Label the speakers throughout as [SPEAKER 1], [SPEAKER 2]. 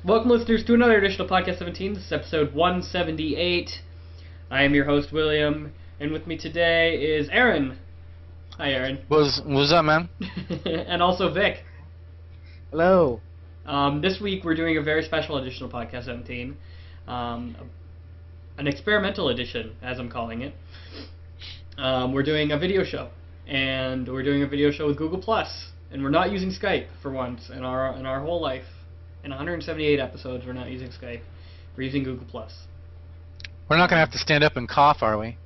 [SPEAKER 1] Welcome, listeners, to another edition of Podcast 17. This is episode 178. I am your host, William, and with me today is Aaron. Hi, Aaron.
[SPEAKER 2] What's up, man?
[SPEAKER 1] And also Vic.
[SPEAKER 3] Hello.
[SPEAKER 1] This week we're doing a very special edition of Podcast 17. An experimental edition, as I'm calling it. We're doing a video show. And we're doing a video show with Google+. And we're not using Skype for once in our whole life. In 178 episodes, we're not using Skype. We're using Google+.
[SPEAKER 2] We're not going to have to stand up and cough, are we?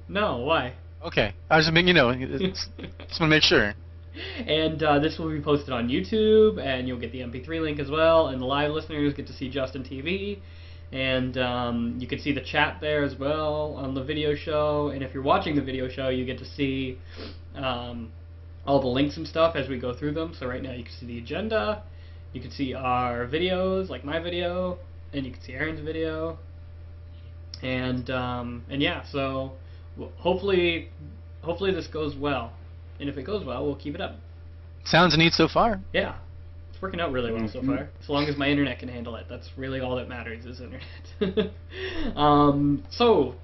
[SPEAKER 1] No, why?
[SPEAKER 2] Okay. I was just making, just want to make sure.
[SPEAKER 1] And this will be posted on YouTube, and you'll get the MP3 link as well, and the live listeners get to see Justin TV, and you can see the chat there as well on the video show, and if you're watching the video show, you get to see all the links and stuff as we go through them. So right now you can see the agenda, you can see our videos, like my video, and you can see Aaron's video, and yeah, so hopefully this goes well, and if it goes well, we'll keep it up.
[SPEAKER 2] Sounds neat so far.
[SPEAKER 1] Yeah, it's working out really well so far. As long as my internet can handle it, that's really all that matters is internet. So,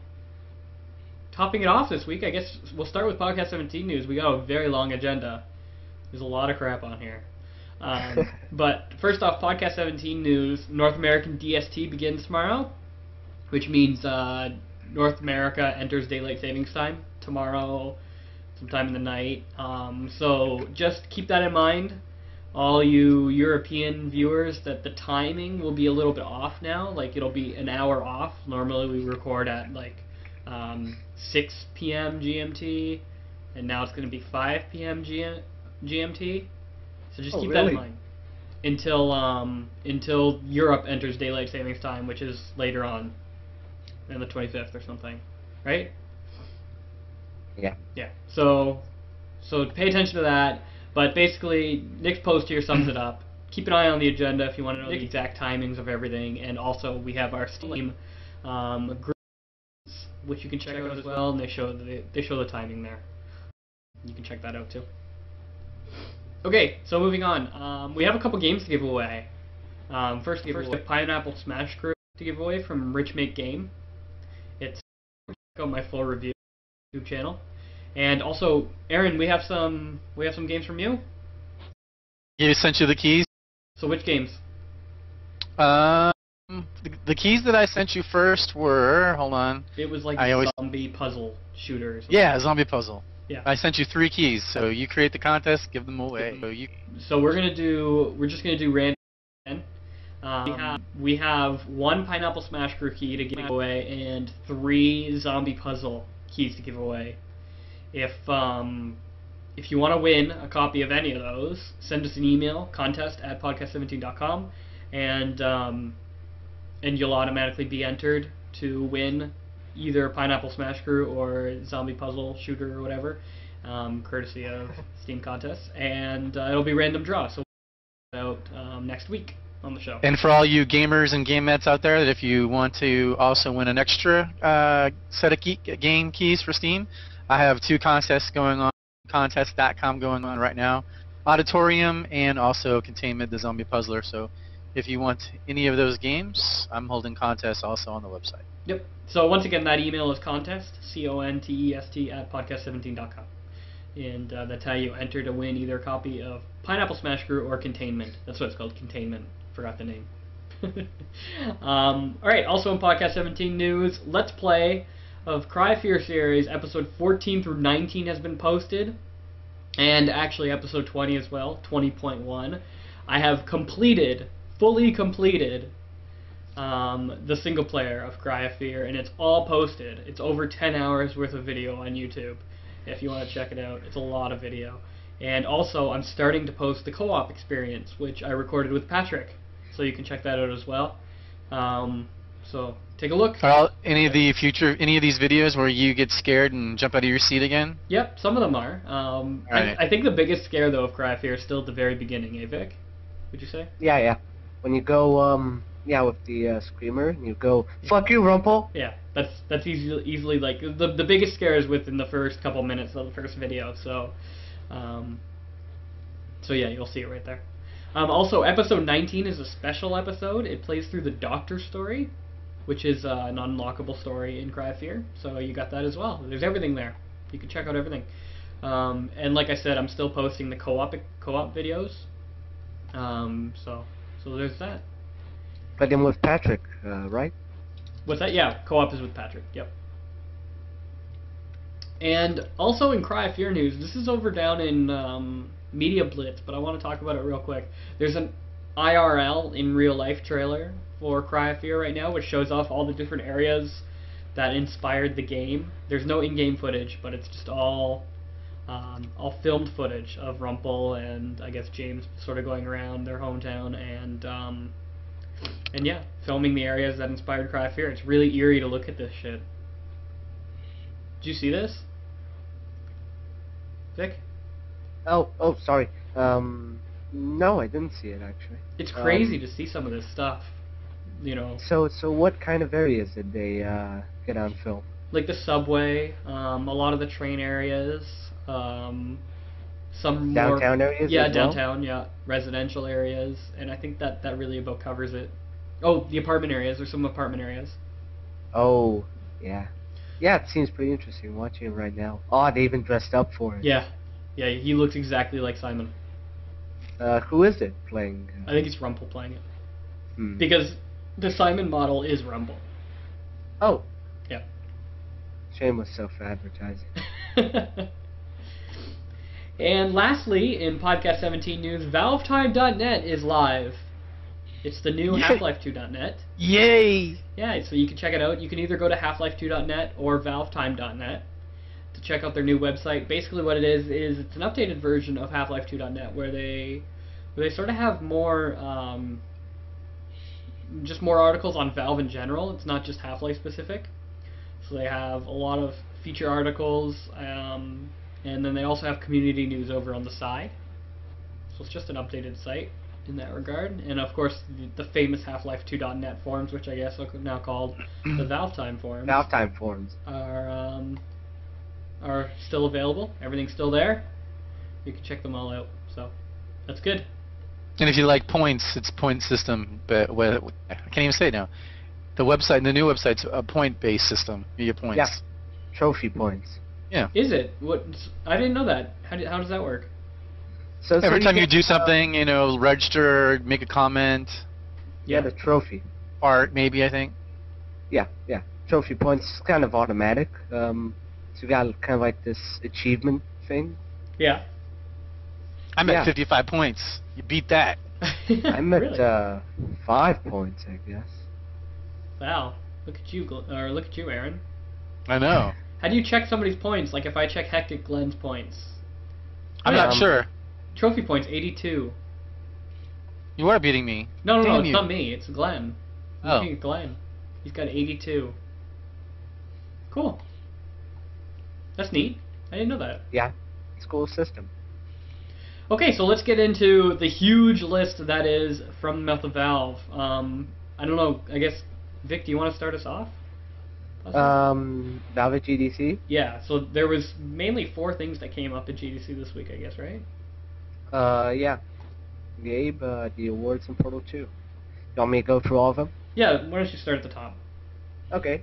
[SPEAKER 1] topping it off this week, I guess we'll start with Podcast 17 news. We got a very long agenda. There's a lot of crap on here. But first off, Podcast 17 news, North American DST begins tomorrow, which means North America enters daylight savings time tomorrow, sometime in the night. So just keep that in mind, all you European viewers, that the timing will be a little bit off now. Like, it'll be an hour off. Normally we record at like 6 p.m. GMT, and now it's going to be 5 p.m. GMT. So just keep that in mind until Europe enters daylight savings time, which is later on, on the 25th or something, right?
[SPEAKER 3] Yeah.
[SPEAKER 1] Yeah. So pay attention to that. But basically, Nick's post here sums it up. Keep an eye on the agenda if you want to know the exact timings of everything, and also we have our Steam groups, which you can check out as well, and they show the timing there. You can check that out too. Okay, so moving on. We have a couple games to give away. First, we have Pineapple Smash Crew to give away from Rich Make Game. Check out my full review YouTube channel. And also, Aaron, we have some games from you.
[SPEAKER 2] You sent you the keys.
[SPEAKER 1] So which games?
[SPEAKER 2] The keys that I sent you first were, hold on.
[SPEAKER 1] It was like a zombie puzzle shooter. Or something.
[SPEAKER 2] Yeah, a zombie puzzle.
[SPEAKER 1] Yeah.
[SPEAKER 2] I sent you 3 keys, so you create the contest, give them away.
[SPEAKER 1] So we're just gonna do random. We have 1 Pineapple Smash Crew key to give away and 3 zombie puzzle keys to give away. If you want to win a copy of any of those, send us an email, contest@podcast17.com, and you'll automatically be entered to win either Pineapple Smash Crew or Zombie Puzzle Shooter or whatever, courtesy of Steam Contests, and it'll be random draw, so we'll out next week on the show.
[SPEAKER 2] And for all you gamers and gamettes out there, that if you want to also win an extra set of game keys for Steam, I have 2 contests going on, contest.com going on right now, Auditorium and also Containment, the Zombie Puzzler. So if you want any of those games, I'm holding contests also on the website.
[SPEAKER 1] Yep. So once again, that email is contest, contest @podcast17.com. And that's how you enter to win either a copy of Pineapple Smash Crew or Containment. That's what it's called, Containment. Forgot the name. Alright, also in Podcast 17 news, Let's Play of Cry of Fear series, episode 14 through 19 has been posted. And actually episode 20 as well, 20.1. I have fully completed the single player of Cry of Fear, and it's all posted. It's over 10 hours worth of video on YouTube if you want to check it out. It's a lot of video. And also, I'm starting to post the co-op experience, which I recorded with Patrick, so you can check that out as well. So take a look.
[SPEAKER 2] Any of these videos where you get scared and jump out of your seat again?
[SPEAKER 1] Yep, some of them are.
[SPEAKER 2] Right.
[SPEAKER 1] I think the biggest scare though of Cry of Fear is still at the very beginning, eh, Vic? Would you say?
[SPEAKER 3] Yeah. When you go, with the screamer, and you go, "Fuck you, Rumpel."
[SPEAKER 1] Yeah, that's easily like the biggest scare is within the first couple minutes of the first video. So yeah, you'll see it right there. Also, episode 19 is a special episode. It plays through the Doctor story, which is an unlockable story in Cry of Fear. So you got that as well. There's everything there. You can check out everything. And like I said, I'm still posting the co-op videos. So there's that.
[SPEAKER 3] But then with Patrick, right?
[SPEAKER 1] What's that? Yeah, co-op is with Patrick. Yep. And also in Cry of Fear news, this is over down in Media Blitz, but I want to talk about it real quick. There's an IRL in real life trailer for Cry of Fear right now, which shows off all the different areas that inspired the game. There's no in-game footage, but it's just all filmed footage of Rumple and I guess James sort of going around their hometown and yeah, filming the areas that inspired Cry of Fear. It's really eerie to look at this shit. Did you see this, Vic?
[SPEAKER 3] Oh, sorry. No, I didn't see it actually.
[SPEAKER 1] It's crazy to see some of this stuff, you know.
[SPEAKER 3] So what kind of areas did they get on film?
[SPEAKER 1] Like the subway, a lot of the train areas, some
[SPEAKER 3] Downtown
[SPEAKER 1] more,
[SPEAKER 3] areas?
[SPEAKER 1] yeah,
[SPEAKER 3] as well?
[SPEAKER 1] downtown, yeah, residential areas, and I think that really about covers it. Oh, the apartment areas. There's some apartment areas.
[SPEAKER 3] Oh, yeah. Yeah, it seems pretty interesting watching it right now. Oh, they even dressed up for it.
[SPEAKER 1] Yeah, he looks exactly like Simon.
[SPEAKER 3] Who is it playing?
[SPEAKER 1] I think it's Rumple playing it.
[SPEAKER 3] Hmm.
[SPEAKER 1] Because the Simon model is Rumple.
[SPEAKER 3] Oh.
[SPEAKER 1] Yeah.
[SPEAKER 3] Shameless self-advertising.
[SPEAKER 1] And lastly, in Podcast 17 news, ValveTime.net is live. It's the new
[SPEAKER 2] Yay.
[SPEAKER 1] Half-Life2.net.
[SPEAKER 2] Yay!
[SPEAKER 1] Yeah, so you can check it out. You can either go to Half-Life2.net or ValveTime.net to check out their new website. Basically what it is it's an updated version of Half-Life2.net where they sort of have more just more articles on Valve in general. It's not just Half-Life specific. So they have a lot of feature articles, and then they also have community news over on the side. So it's just an updated site in that regard. And of course, the famous Half-Life2.net forums, which I guess are now called the ValveTime forums,
[SPEAKER 3] Valve-Time forums.
[SPEAKER 1] are still available. Everything's still there. You can check them all out. So that's good.
[SPEAKER 2] And if you like points, it's point system, but I can't even say it now. The new website's a point-based system. You get points.
[SPEAKER 3] Yeah. Trophy points.
[SPEAKER 2] Yeah.
[SPEAKER 1] Is it? What? I didn't know that. How does that work?
[SPEAKER 3] So
[SPEAKER 2] Every time you
[SPEAKER 3] get,
[SPEAKER 2] do something, register, make a comment,
[SPEAKER 3] yeah, the trophy.
[SPEAKER 2] art maybe, I think.
[SPEAKER 3] Yeah. Trophy points is kind of automatic. So you got kind of like this achievement thing.
[SPEAKER 1] Yeah.
[SPEAKER 2] I'm at 55 points. You beat that.
[SPEAKER 3] I'm at
[SPEAKER 1] Really?
[SPEAKER 3] 5 points, I guess.
[SPEAKER 1] Wow. Look at you, Aaron.
[SPEAKER 2] I know.
[SPEAKER 1] How do you check somebody's points? Like if I check Hectic Glenn's points.
[SPEAKER 2] I'm not sure.
[SPEAKER 1] Trophy points 82.
[SPEAKER 2] You are beating me.
[SPEAKER 1] No,
[SPEAKER 2] Damn
[SPEAKER 1] it's
[SPEAKER 2] you.
[SPEAKER 1] not me. It's Glenn. I'm
[SPEAKER 2] Oh.
[SPEAKER 1] looking at Glenn. He's got 82. Cool. That's neat. I didn't know that.
[SPEAKER 3] Yeah, school system.
[SPEAKER 1] Okay, so let's get into the huge list that is from the mouth of Valve. I don't know. I guess Vic, do you want to start us off?
[SPEAKER 3] Valve at GDC?
[SPEAKER 1] Yeah. So there was mainly 4 things that came up at GDC this week, I guess, right?
[SPEAKER 3] Yeah. Gabe, the awards in Portal 2. You want me to go through all of them?
[SPEAKER 1] Yeah. Why don't you start at the top?
[SPEAKER 3] Okay.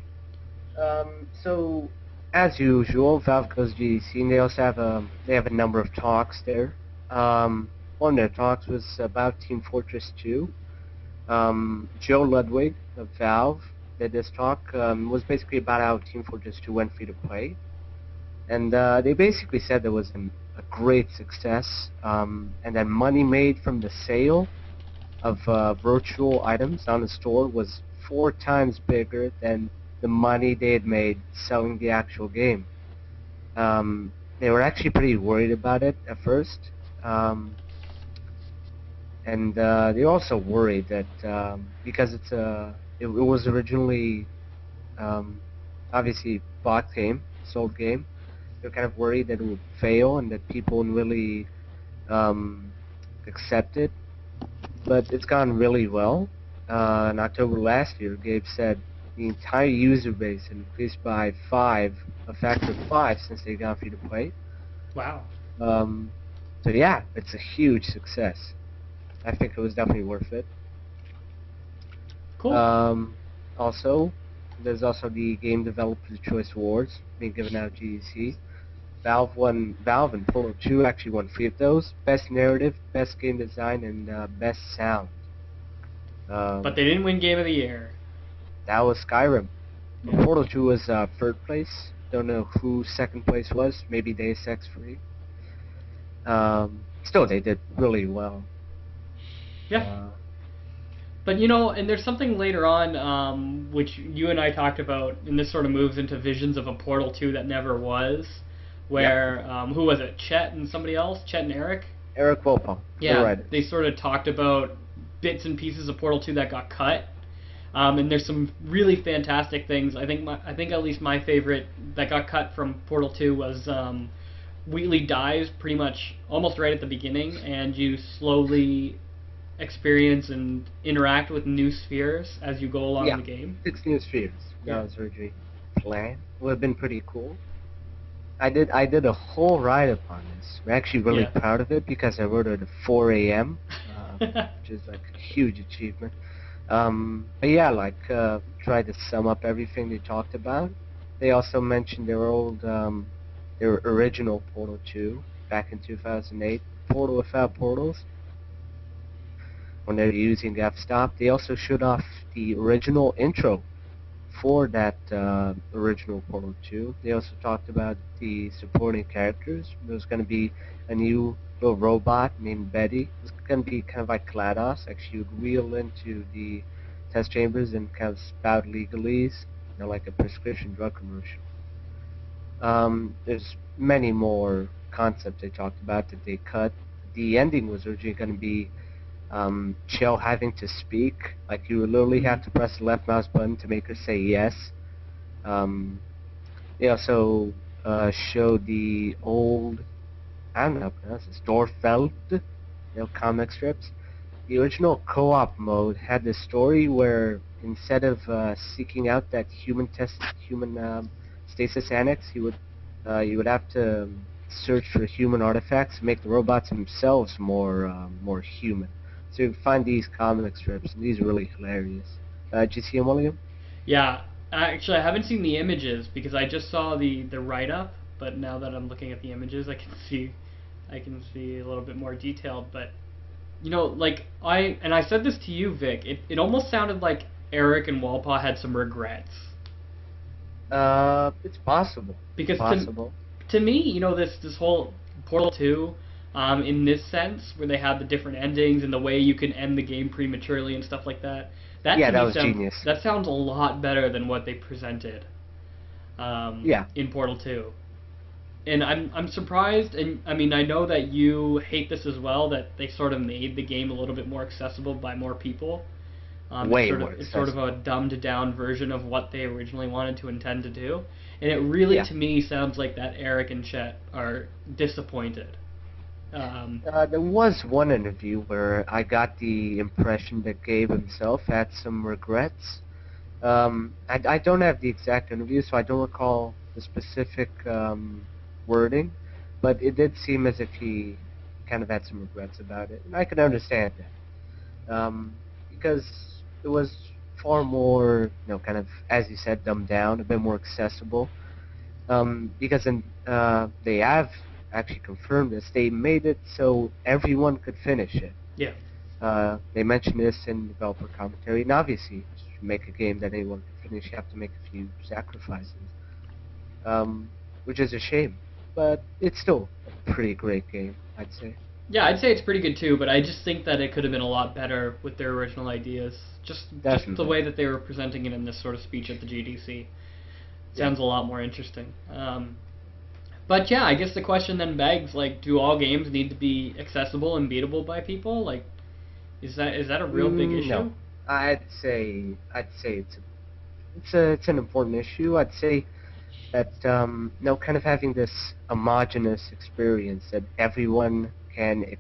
[SPEAKER 3] So, as usual, Valve goes GDC, and they also have a number of talks there. One of their talks was about Team Fortress 2. Joe Ludwig of Valve did this talk. Was basically about how Team Fortress 2 went free to play, and they basically said there was a great success, and that money made from the sale of virtual items on the store was 4 times bigger than the money they had made selling the actual game. They were actually pretty worried about it at first. And they also worried that because it was originally obviously bought game, sold game, they're kind of worried that it would fail and that people wouldn't really accept it. But it's gone really well. In October last year, Gabe said the entire user base increased by a factor of 5 since they got free to play.
[SPEAKER 1] Wow.
[SPEAKER 3] So yeah, it's a huge success. I think it was definitely worth it.
[SPEAKER 1] Cool.
[SPEAKER 3] Also, there's also the Game Developers Choice Awards being given out at GDC. Valve and Portal 2 actually won 3 of those: Best Narrative, Best Game Design, and Best Sound.
[SPEAKER 1] But they didn't win Game of the Year.
[SPEAKER 3] That was Skyrim.
[SPEAKER 1] Yeah.
[SPEAKER 3] Portal 2 was 3rd place. Don't know who 2nd place was. Maybe Deus Ex 3. Still, they did really well.
[SPEAKER 1] Yeah. But and there's something later on, which you and I talked about, and this sort of moves into visions of a Portal 2 that never was, where, who was it, Chet and somebody else? Chet and Eric?
[SPEAKER 3] Eric Wilpon.
[SPEAKER 1] Yeah,
[SPEAKER 3] right.
[SPEAKER 1] They sort of talked about bits and pieces of Portal 2 that got cut. And there's some really fantastic things. I think at least my favorite that got cut from Portal 2 was Wheatley dies pretty much almost right at the beginning, and you slowly experience and interact with new spheres as you go along the game.
[SPEAKER 3] 6 new spheres. That was originally planned. Would have been pretty cool. I did a whole write-up on this. I'm actually really proud of it because I wrote it at 4 a.m., which is like a huge achievement. But yeah, tried to sum up everything they talked about. They also mentioned their original Portal 2 back in 2008, Portal Without Portals, when they were using f-stop. They also showed off the original intro for that original Portal 2. They also talked about the supporting characters. There was going to be a new little robot named Betty. It was going to be kind of like GLaDOS. Actually, you'd wheel into the test chambers and kind of spout legalese, like a prescription drug commercial. There's many more concepts they talked about that they cut. The ending was originally going to be Chell having to speak. Like, you would literally have to press the left mouse button to make her say yes. They also showed the old, I don't know how to pronounce this, Dorfeld, comic strips. The original co-op mode had this story where instead of seeking out that human stasis annex, you would have to search for human artifacts to make the robots themselves more human. So you find these comic strips, and these are really hilarious. Did you see them, William?
[SPEAKER 1] Yeah, actually I haven't seen the images because I just saw the write-up, but now that I'm looking at the images, I can see a little bit more detailed. But I said this to you, Vic. It almost sounded like Eric and Walpaw had some regrets.
[SPEAKER 3] It's possible.
[SPEAKER 1] Because to me, this whole Portal 2, in this sense, where they had the different endings and the way you can end the game prematurely and stuff like that. That
[SPEAKER 3] was genius.
[SPEAKER 1] That sounds a lot better than what they presented. In Portal 2. And I'm surprised, and I mean, I know that you hate this as well, that they sort of made the game a little bit more accessible by more people. It's sort of a dumbed-down version of what they originally wanted to intend to do. And it really, to me, sounds like that Eric and Chet are disappointed.
[SPEAKER 3] There was one interview where I got the impression that Gabe himself had some regrets. I don't have the exact interview, so I don't recall the specific wording, but it did seem as if he kind of had some regrets about it, and I can understand that. Because it was far more, kind of, as you said, dumbed down, a bit more accessible. Because they have actually confirmed this. They made it so everyone could finish it.
[SPEAKER 1] Yeah.
[SPEAKER 3] They mentioned this in developer commentary, and obviously, to make a game that anyone can finish, you have to make a few sacrifices. Which is a shame, but it's still a pretty great game, I'd say.
[SPEAKER 1] Yeah, I'd say it's pretty good too, but I just think that it could have been a lot better with their original ideas. Just the way that they were presenting it in this sort of speech at the GDC. Sounds a lot more interesting. But yeah, I guess the question then begs, do all games need to be accessible and beatable by people? Is that a real big issue?
[SPEAKER 3] No. I'd say it's an important issue. I'd say that kind of having this homogeneous experience that everyone can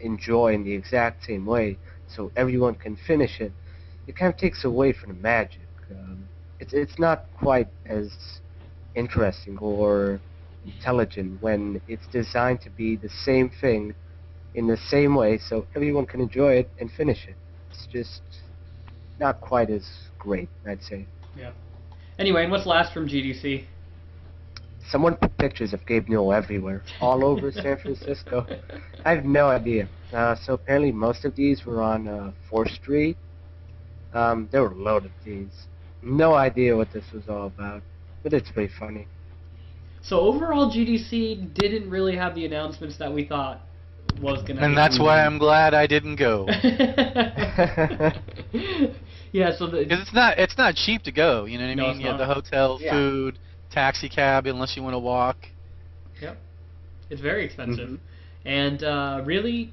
[SPEAKER 3] enjoy in the exact same way, so everyone can finish it. It kind of takes away from the magic. It's not quite as interesting or intelligent when it's designed to be the same thing in the same way so everyone can enjoy it and finish it. It's just not quite as great, I'd say.
[SPEAKER 1] Yeah. Anyway, and what's last from GDC?
[SPEAKER 3] Someone put pictures of Gabe Newell everywhere, all over San Francisco. I have no idea. So apparently most of these were on 4th Street. There were a load of these. No idea what this was all about, but it's pretty funny.
[SPEAKER 1] So overall, GDC didn't really have the announcements that we thought was going to.
[SPEAKER 2] And that's why I'm glad I didn't go.
[SPEAKER 1] Yeah, so
[SPEAKER 2] Because it's not cheap to go. You know what I mean? You have the hotel, food, taxi cab, unless you want to walk.
[SPEAKER 1] Yep, it's very expensive, and really,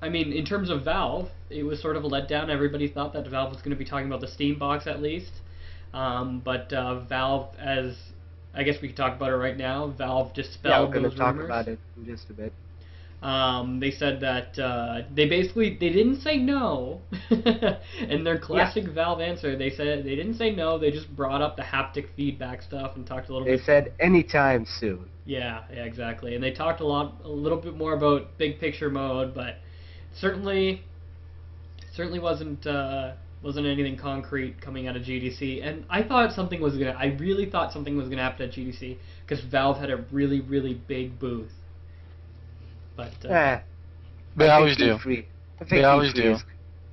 [SPEAKER 1] I mean, in terms of Valve, it was sort of a letdown. Everybody thought that Valve was going to be talking about the Steam box at least, but Valve, as I guess we could talk about it right now, Valve dispelled
[SPEAKER 3] we're going
[SPEAKER 1] those
[SPEAKER 3] to talk
[SPEAKER 1] rumors.
[SPEAKER 3] about it in just a bit.
[SPEAKER 1] They said that they didn't say no. In their classic Valve answer, they said they didn't say no. They just brought up the haptic feedback stuff and talked a little bit.
[SPEAKER 3] They said anytime soon.
[SPEAKER 1] Yeah, exactly. And they talked a little bit more about big picture mode, but certainly wasn't anything concrete coming out of GDC. And I really thought something was gonna happen at GDC because Valve had a really, really big booth. But
[SPEAKER 2] they always do. They always do.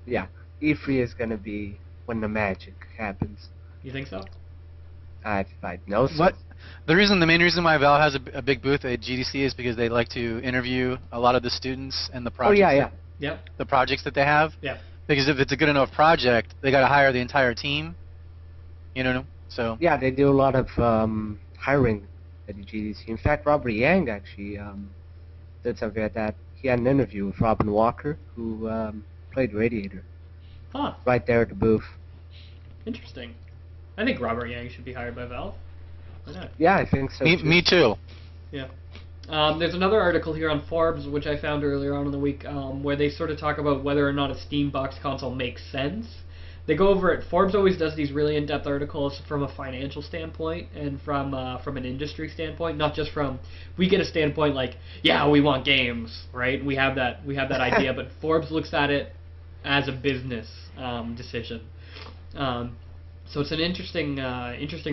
[SPEAKER 3] Yeah, E3 is going to be when the magic happens.
[SPEAKER 1] You think so?
[SPEAKER 3] I know so.
[SPEAKER 2] What? The main reason why Valve has a big booth at GDC is because they like to interview a lot of the students and the projects. The projects that they have.
[SPEAKER 1] Yeah.
[SPEAKER 2] Because if it's a good enough project, they got to hire the entire team. You know, so.
[SPEAKER 3] Yeah, they do a lot of hiring at the GDC. In fact, Robert Yang actually did something like that. He had an interview with Robin Walker, who played Radiator.
[SPEAKER 1] Huh.
[SPEAKER 3] Right there at the booth.
[SPEAKER 1] Interesting. I think Robert Yang should be hired by Valve. Why not?
[SPEAKER 3] Yeah, I think so.
[SPEAKER 2] Me too.
[SPEAKER 1] Yeah. There's another article here on Forbes, which I found earlier on in the week, where they sort of talk about whether or not a Steam box console makes sense. They go over it. Forbes always does these really in-depth articles from a financial standpoint and from an industry standpoint, not just from we get a standpoint like, yeah, we want games, right? We have that idea, but Forbes looks at it as a business decision. So it's an interesting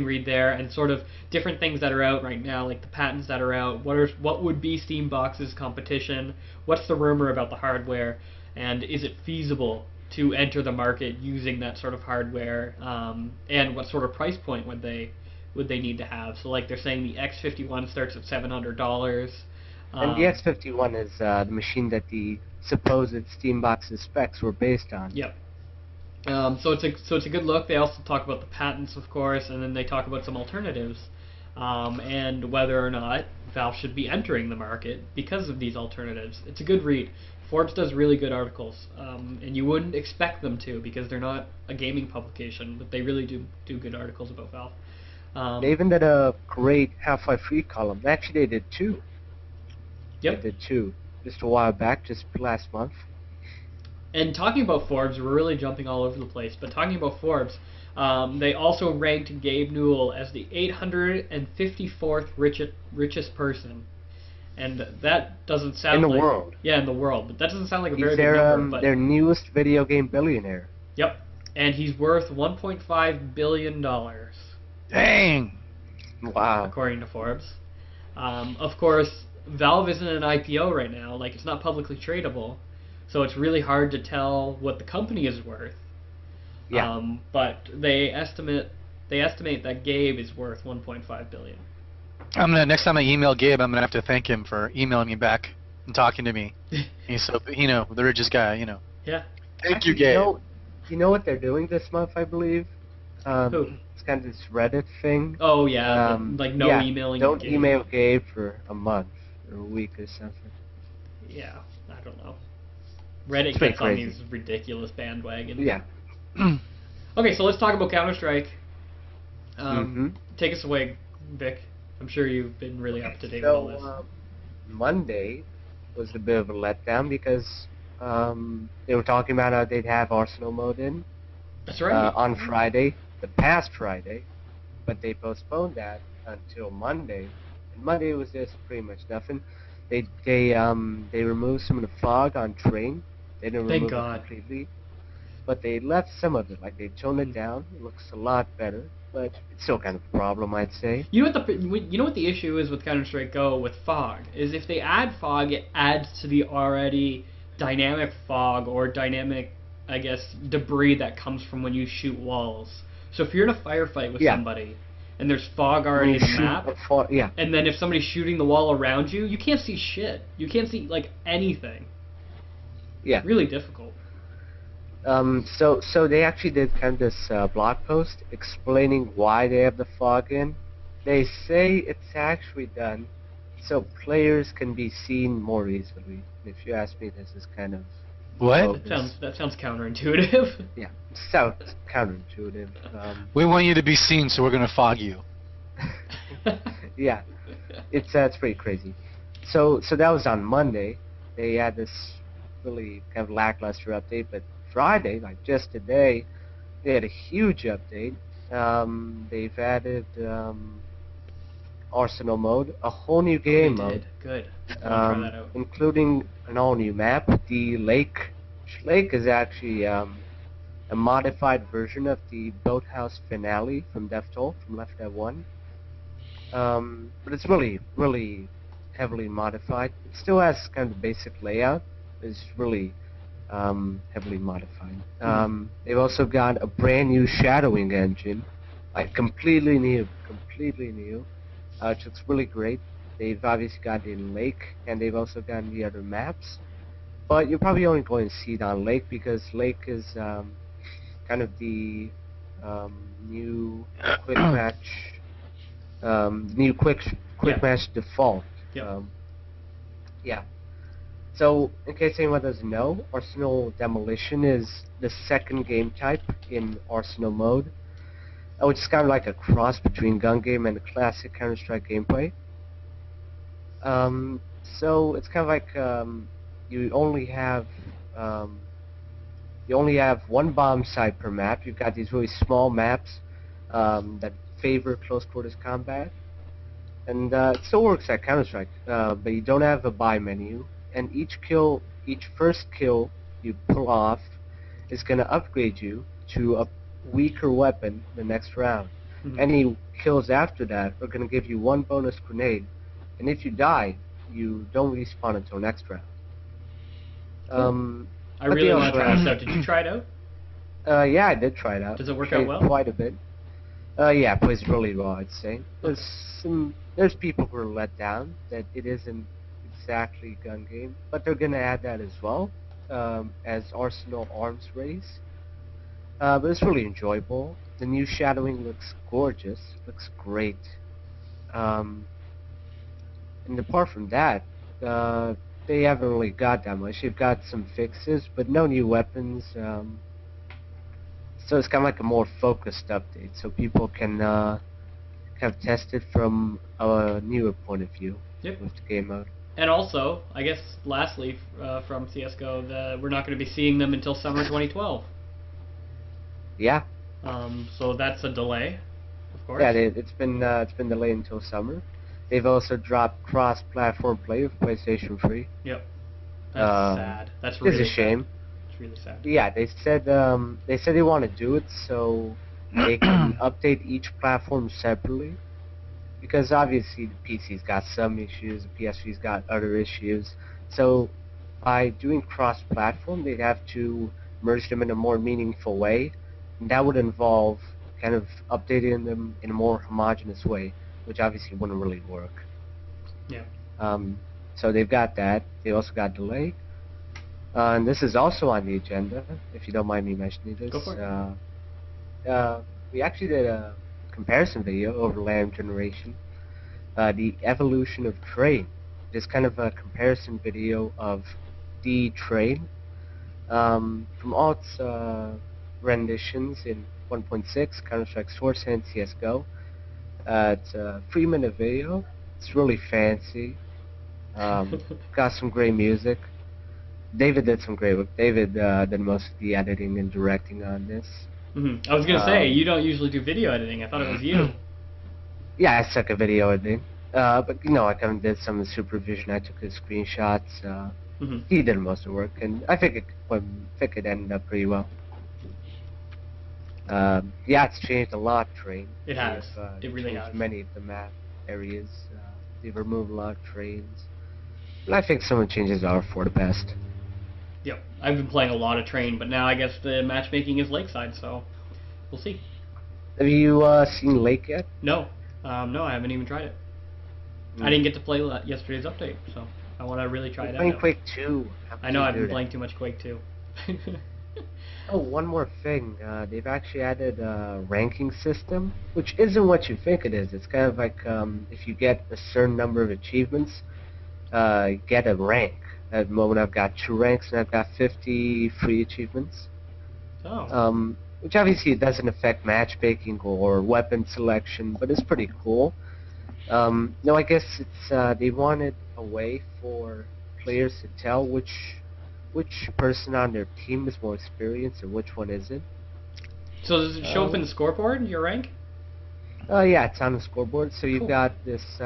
[SPEAKER 1] read there, and sort of different things that are out right now, like the patents that are out. What would be Steam Box's competition? What's the rumor about the hardware? And is it feasible to enter the market using that sort of hardware? And what sort of price point would they need to have? So like they're saying the X51 starts at $700.
[SPEAKER 3] And the X51 is the machine that the supposed Steam Box's specs were based on.
[SPEAKER 1] Yep. So it's a good look. They also talk about the patents, of course, and then they talk about some alternatives, and whether or not Valve should be entering the market because of these alternatives. It's a good read. Forbes does really good articles, and you wouldn't expect them to because they're not a gaming publication, but they really do good articles about Valve.
[SPEAKER 3] They even did a great Half-Life 3 column. Actually, they did two.
[SPEAKER 1] Yep.
[SPEAKER 3] They did two just a while back, just last month.
[SPEAKER 1] And talking about Forbes, we're really jumping all over the place, but talking about Forbes, they also ranked Gabe Newell as the 854th richest person. And that doesn't sound
[SPEAKER 3] in the
[SPEAKER 1] like...
[SPEAKER 3] world.
[SPEAKER 1] Yeah, in the world. But that doesn't sound like a
[SPEAKER 3] He's
[SPEAKER 1] very big number. But,
[SPEAKER 3] their newest video game billionaire.
[SPEAKER 1] Yep. And he's worth $1.5 billion.
[SPEAKER 2] Dang!
[SPEAKER 3] Wow.
[SPEAKER 1] According to Forbes. Of course, Valve isn't an IPO right now. Like, it's not publicly tradable. So it's really hard to tell what the company is worth.
[SPEAKER 3] Yeah.
[SPEAKER 1] But they estimate that Gabe is worth $1.5 billion.
[SPEAKER 2] Next time I email Gabe, I'm gonna have to thank him for emailing me back and talking to me. He's so, the richest guy,
[SPEAKER 1] Yeah.
[SPEAKER 2] Thank you, Gabe.
[SPEAKER 3] You know what they're doing this month, I believe?
[SPEAKER 1] Who?
[SPEAKER 3] It's kind of this Reddit thing.
[SPEAKER 1] Oh yeah, emailing.
[SPEAKER 3] Don't
[SPEAKER 1] Gabe.
[SPEAKER 3] email Gabe for a month or a week or something.
[SPEAKER 1] Yeah, I don't know. Reddit
[SPEAKER 3] It's
[SPEAKER 1] gets on
[SPEAKER 3] crazy.
[SPEAKER 1] these ridiculous bandwagons.
[SPEAKER 3] Yeah.
[SPEAKER 1] Okay, so let's talk about Counter-Strike.
[SPEAKER 3] Mhm.
[SPEAKER 1] Take us away, Vic. I'm sure you've been really up to date with all this.
[SPEAKER 3] Monday was a bit of a letdown because they were talking about how they'd have Arsenal mode in
[SPEAKER 1] That's right.
[SPEAKER 3] on Friday, the past Friday, but they postponed that until Monday. And Monday was just pretty much nothing. They removed some of the fog on train. They didn't
[SPEAKER 1] Thank
[SPEAKER 3] remove
[SPEAKER 1] God.
[SPEAKER 3] it completely, but they left some of it. Like they toned it down. It looks a lot better, but it's still kind of a problem, I'd say.
[SPEAKER 1] You know what the issue is with Counter-Strike Go with fog is if they add fog, it adds to the already dynamic fog or dynamic, I guess, debris that comes from when you shoot walls. So if you're in a firefight with somebody and there's fog already in the map, and then if somebody's shooting the wall around you, you can't see shit. You can't see like anything.
[SPEAKER 3] Yeah.
[SPEAKER 1] Really difficult.
[SPEAKER 3] So they actually did kind of this blog post explaining why they have the fog in. They say it's actually done so players can be seen more easily. If you ask me, this is kind of
[SPEAKER 2] what?
[SPEAKER 1] That sounds counterintuitive.
[SPEAKER 3] Yeah, sounds counterintuitive.
[SPEAKER 2] We want you to be seen, so we're gonna fog you.
[SPEAKER 3] Yeah, it's pretty crazy. So that was on Monday. They had this really kind of lackluster update, but Friday, like just today, they had a huge update. They've added Arsenal mode, a whole new game mode.
[SPEAKER 1] Good. Try that out.
[SPEAKER 3] Including an all-new map, the Lake. Lake is actually a modified version of the Boathouse finale from Death Toll, from Left 4 Dead 1. But it's really, really heavily modified. It still has kind of the basic layout. It's really heavily modified. They've also got a brand new shadowing engine, like completely new, which looks really great. They've obviously got it in Lake, and they've also gotten the other maps. But you're probably only going to see it on Lake because Lake is kind of the new quick match, quick match default.
[SPEAKER 1] Yep.
[SPEAKER 3] Yeah. So, in case anyone doesn't know, Arsenal Demolition is the second game type in Arsenal mode, which is kind of like a cross between gun game and the classic Counter-Strike gameplay. So it's kind of like you only have one bomb site per map. You've got these really small maps that favor close quarters combat, and it still works at Counter-Strike, but you don't have a buy menu. And each first kill you pull off is going to upgrade you to a weaker weapon the next round. Any kills after that are going to give you one bonus grenade, and if you die, you don't respawn until next round.
[SPEAKER 1] I really want to try this out. Did you try it out?
[SPEAKER 3] Yeah, I did try it out.
[SPEAKER 1] Does it work out well?
[SPEAKER 3] Quite a bit. Yeah, it plays really well, I'd say. There's people who are let down that it isn't exactly gun game, but they're going to add that as well as Arsenal Arms Race. But it's really enjoyable. The new shadowing looks gorgeous, looks great. And apart from that, they haven't really got that much. They've got some fixes, but no new weapons. So it's kind of like a more focused update, so people can have tested from a newer point of view with the game mode.
[SPEAKER 1] And also, I guess, lastly, from CSGO, we're not going to be seeing them until summer 2012.
[SPEAKER 3] Yeah.
[SPEAKER 1] So that's a delay, of course.
[SPEAKER 3] Yeah, it's been delayed until summer. They've also dropped cross-platform play with PlayStation 3.
[SPEAKER 1] Yep. That's sad. That's really
[SPEAKER 3] it's a shame.
[SPEAKER 1] Sad. It's really sad.
[SPEAKER 3] Yeah, they said they want to do it so they can update each platform separately. Because obviously the PC's got some issues, the PS3's got other issues. So by doing cross-platform, they'd have to merge them in a more meaningful way. And that would involve kind of updating them in a more homogeneous way, which obviously wouldn't really work.
[SPEAKER 1] Yeah.
[SPEAKER 3] So they've got that. They also got delay. And this is also on the agenda, if you don't mind me mentioning this.
[SPEAKER 1] Go for it.
[SPEAKER 3] We actually did a comparison video over Lamb Generation, the evolution of Train. It's kind of a comparison video of the Train from all its renditions in 1.6, Counter-Strike Source, and CSGO. It's a 3-minute video. It's really fancy. Got some great music. David did some great work. David did most of the editing and directing on this.
[SPEAKER 1] I was going to say, you don't usually do video editing. I thought it was you.
[SPEAKER 3] Yeah, I suck at video editing. But I kind of did some of the supervision. I took his screenshots.
[SPEAKER 1] Hmm.
[SPEAKER 3] He did most of the work, and I think it ended up pretty well. Yeah, it's changed a lot, Train.
[SPEAKER 1] It has. It really
[SPEAKER 3] changed
[SPEAKER 1] has.
[SPEAKER 3] many of the map areas. They've removed a lot of trains. And I think some of the changes are for the best.
[SPEAKER 1] Yep. I've been playing a lot of Train, but now I guess the matchmaking is Lakeside, so we'll see.
[SPEAKER 3] Have you seen Lake yet?
[SPEAKER 1] No. No, I haven't even tried it. I didn't get to play yesterday's update, so I want to really try it out.
[SPEAKER 3] Playing
[SPEAKER 1] now.
[SPEAKER 3] Quake 2.
[SPEAKER 1] I know I've been playing too much Quake 2.
[SPEAKER 3] Oh, one more thing. They've actually added a ranking system, which isn't what you think it is. It's kind of like if you get a certain number of achievements, get a rank. At the moment, I've got 2 ranks, and I've got 50 free achievements.
[SPEAKER 1] Oh.
[SPEAKER 3] Which obviously doesn't affect matchmaking or weapon selection, but it's pretty cool. No, I guess it's they wanted a way for players to tell which person on their team is more experienced and which one isn't.
[SPEAKER 1] So does it show up in the scoreboard, your rank?
[SPEAKER 3] Yeah, it's on the scoreboard. So you've
[SPEAKER 1] Cool.
[SPEAKER 3] got this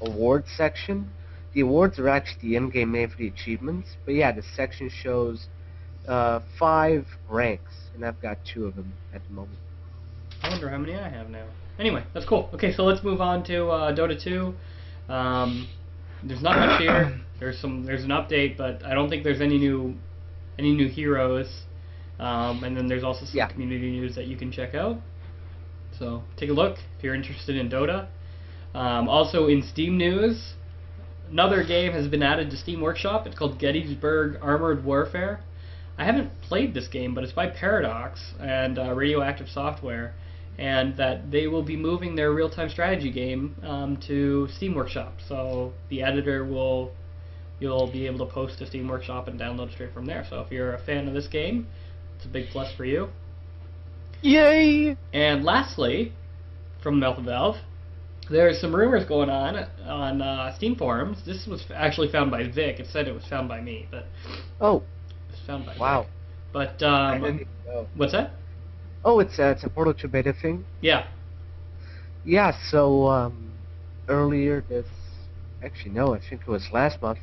[SPEAKER 3] awards section. The awards are actually the in-game name for the achievements, but yeah, the section shows 5 ranks, and I've got 2 of them at the moment.
[SPEAKER 1] I wonder how many I have now. Anyway, that's cool. Okay, so let's move on to Dota 2. There's not much here. There's an update, but I don't think there's any new heroes. And then there's also some community news that you can check out. So take a look if you're interested in Dota. Also in Steam news, another game has been added to Steam Workshop. It's called Gettysburg Armored Warfare. I haven't played this game, but it's by Paradox and Radioactive Software, and that they will be moving their real-time strategy game to Steam Workshop. So the editor you'll be able to post to Steam Workshop and download straight from there. So if you're a fan of this game, it's a big plus for you.
[SPEAKER 2] Yay!
[SPEAKER 1] And lastly, from Valve, there's some rumors going on Steam forums. This was actually found by Vic. It said it was found by me, but
[SPEAKER 3] Oh,
[SPEAKER 1] it was found by
[SPEAKER 3] wow.
[SPEAKER 1] Vic. But
[SPEAKER 3] I didn't even know.
[SPEAKER 1] what's that?
[SPEAKER 3] Oh, it's a Portal 2 beta thing?
[SPEAKER 1] Yeah.
[SPEAKER 3] Yeah, so earlier actually no, I think it was last month,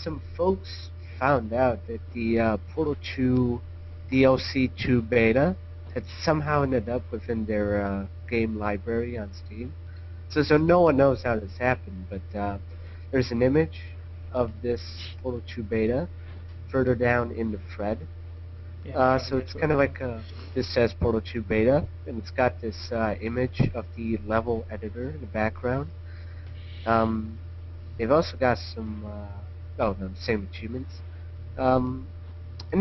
[SPEAKER 3] some folks found out that the Portal 2 DLC 2 beta had somehow ended up within their game library on Steam. So no one knows how this happened, but there's an image of this Portal 2 beta further down in the thread.
[SPEAKER 1] Yeah,
[SPEAKER 3] So it's kind of like this says Portal 2 beta, and it's got this image of the level editor in the background. They've also got some, the same achievements. And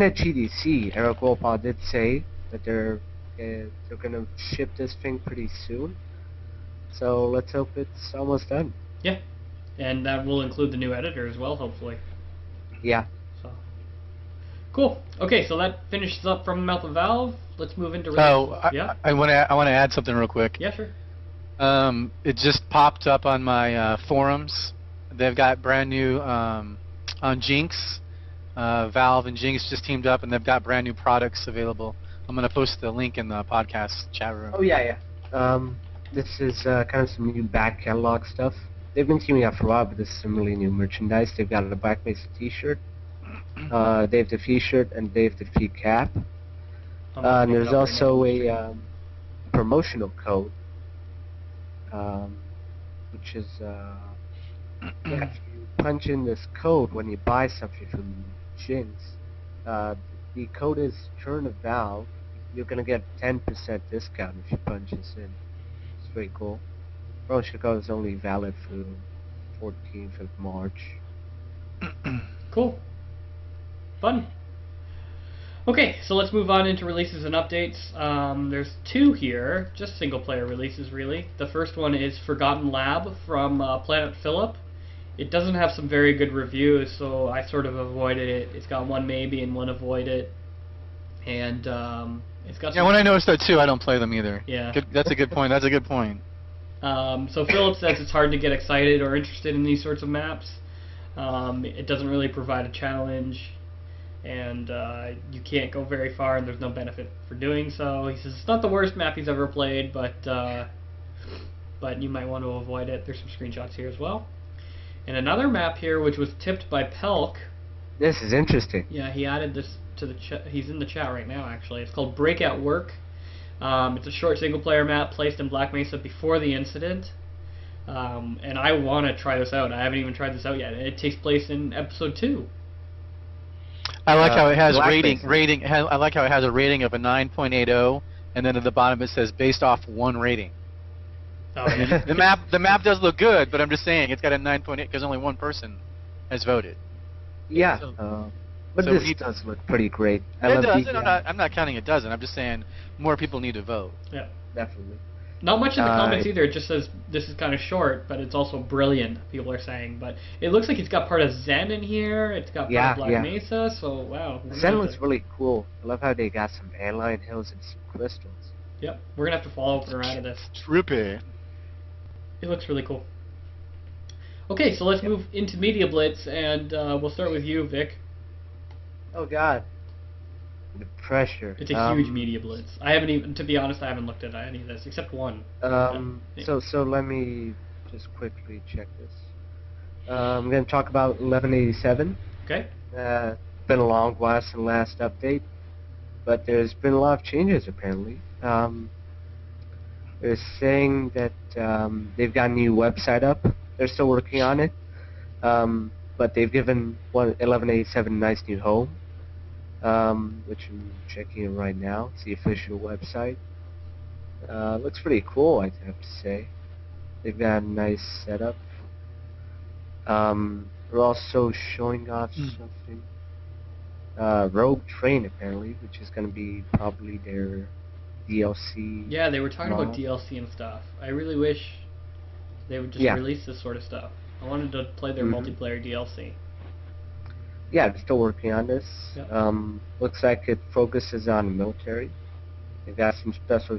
[SPEAKER 3] at GDC, Eric Wolpaw did say that they're going to ship this thing pretty soon. So let's hope it's almost done.
[SPEAKER 1] Yeah. And that will include the new editor as well, hopefully.
[SPEAKER 3] Yeah.
[SPEAKER 1] So cool. Okay, so that finishes up from the mouth of Valve. Let's move into
[SPEAKER 2] So
[SPEAKER 1] yeah.
[SPEAKER 2] I want to add something real quick.
[SPEAKER 1] Yeah, sure.
[SPEAKER 2] It just popped up on my forums. They've got brand new on Jinx. Valve and Jinx just teamed up, and they've got brand new products available. I'm going to post the link in the podcast chat room.
[SPEAKER 3] Oh yeah. This is kind of some new back catalog stuff. They've been teaming up for a while, but this is some really new merchandise. They've got a Black Mesa t-shirt, they have the t-shirt, and they have the fee cap. And there's also a promotional code, which is if you punch in this code when you buy something from Jinx, the code is Turn of Valve. You're gonna get 10% discount if you punch this in. It's pretty cool. Promotional code is only valid through 14th of March.
[SPEAKER 1] Cool. Fun. Okay, so let's move on into releases and updates. There's 2 here, just single-player releases, really. The first one is Forgotten Lab from Planet Phillip. It doesn't have some very good reviews, so I sort of avoided it. It's got 1 maybe and 1 avoided. And it's got some...
[SPEAKER 2] Yeah, when I noticed that too, I don't play them either.
[SPEAKER 1] Yeah.
[SPEAKER 2] That's a good point. That's a good point.
[SPEAKER 1] So Philip says it's hard to get excited or interested in these sorts of maps. It doesn't really provide a challenge, and you can't go very far, and there's no benefit for doing so. He says it's not the worst map he's ever played, but but you might want to avoid it. There's some screenshots here as well. And another map here, which was tipped by Pelk.
[SPEAKER 3] This is interesting.
[SPEAKER 1] Yeah, he added this to the chat. He's in the chat right now, actually. It's called Break at Work. It's a short single-player map placed in Black Mesa before the incident. And I want to try this out. I haven't even tried this out yet. It takes place in episode 2.
[SPEAKER 2] I like how it has
[SPEAKER 3] Black
[SPEAKER 2] rating.
[SPEAKER 3] Mesa.
[SPEAKER 2] I like how it has a rating of a 9.80, and then at the bottom it says based off 1 rating.
[SPEAKER 1] Oh, yeah.
[SPEAKER 2] The map does look good, but I'm just saying it's got a 9.8 because only 1 person has voted.
[SPEAKER 3] Yeah,
[SPEAKER 2] So-
[SPEAKER 3] but
[SPEAKER 2] so
[SPEAKER 3] this
[SPEAKER 2] we-
[SPEAKER 3] does look pretty great. I
[SPEAKER 2] It
[SPEAKER 3] love
[SPEAKER 2] does.
[SPEAKER 3] the,
[SPEAKER 2] I'm not counting it doesn't. I'm just saying more people need to vote.
[SPEAKER 1] Yeah.
[SPEAKER 3] definitely.
[SPEAKER 1] Not much in the comments
[SPEAKER 3] Uh,
[SPEAKER 1] either. It just says this is kind of short, but it's also brilliant, people are saying. But it looks like it's got part of Zen in here. It's got part of Black Mesa, so wow.
[SPEAKER 3] Zen looks really cool. I love how they got some airline hills and some crystals.
[SPEAKER 1] Yep, we're going to have to follow up around to this.
[SPEAKER 2] Trippy.
[SPEAKER 1] It looks really cool. Okay, so let's move into Media Blitz, and we'll start with you, Vic.
[SPEAKER 3] Oh God, the pressure.
[SPEAKER 1] It's a huge Media Blitz. I haven't even, to be honest, I haven't looked at any of this, except one. Yeah.
[SPEAKER 3] So let me just quickly check this. I'm going to talk about 1187.
[SPEAKER 1] Okay.
[SPEAKER 3] Been a long while since the last update, but there's been a lot of changes apparently. They're saying that they've got a new website up. They're still working on it, but they've given 1187 a nice new home, which I'm checking it right now. It's the official website. Looks pretty cool, I have to say. They've got a nice setup. They're also showing off something. Rogue Train, apparently, which is going to be probably their DLC.
[SPEAKER 1] Yeah, they were talking about
[SPEAKER 3] mod.
[SPEAKER 1] DLC and stuff. I really wish they would just release this sort of stuff. I wanted to play their multiplayer DLC.
[SPEAKER 3] Yeah, they're still working on this.
[SPEAKER 1] Yep.
[SPEAKER 3] Looks like it focuses on the military. They've got some special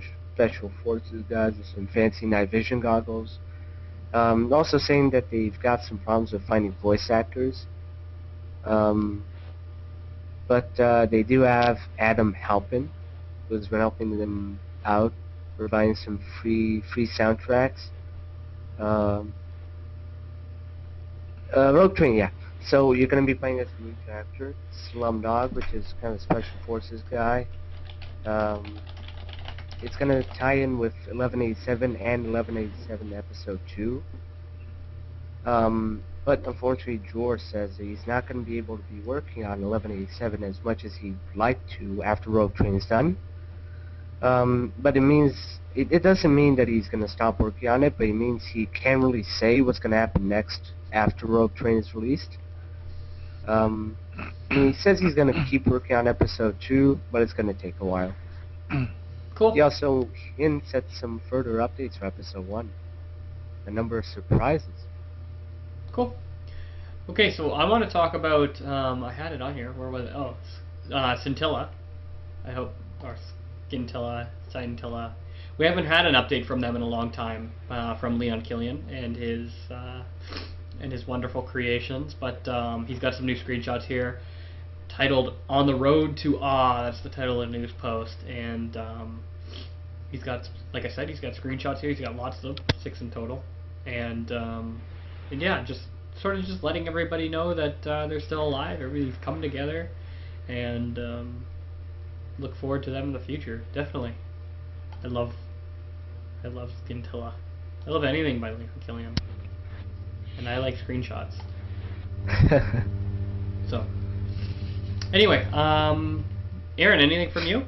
[SPEAKER 3] forces guys with some fancy night vision goggles. Also saying that they've got some problems with finding voice actors. But they do have Adam Halpin, who's been helping them out, providing some free soundtracks. Rogue Train, yeah. So you're going to be playing as a new character, Slumdog, which is kind of a special forces guy. It's going to tie in with 1187 and 1187 Episode 2. But unfortunately, George says that he's not going to be able to be working on 1187 as much as he'd like to after Rogue Train is done. But it doesn't mean that he's going to stop working on it, but it means he can't really say what's going to happen next after Rogue Train is released. He says he's going to keep working on Episode 2, but it's going to take a while.
[SPEAKER 1] Cool.
[SPEAKER 3] He also hints at some further updates for Episode 1. A number of surprises.
[SPEAKER 1] Cool. Okay, so I want to talk about, I had it on here, where was it? Oh, Scintilla. I hope, or Scintilla, Scintilla. We haven't had an update from them in a long time, from Leon Killian and his wonderful creations, but he's got some new screenshots here, titled "On the Road to Awe." That's the title of the news post, and he's got, like I said, he's got screenshots here. He's got lots of them, 6 in total, and yeah, just sort of just letting everybody know that they're still alive. Everybody's come together, and look forward to them in the future. Definitely, I love Scintilla. I love anything by Leon Killian, and I like screenshots. So, anyway, Aaron, anything from you?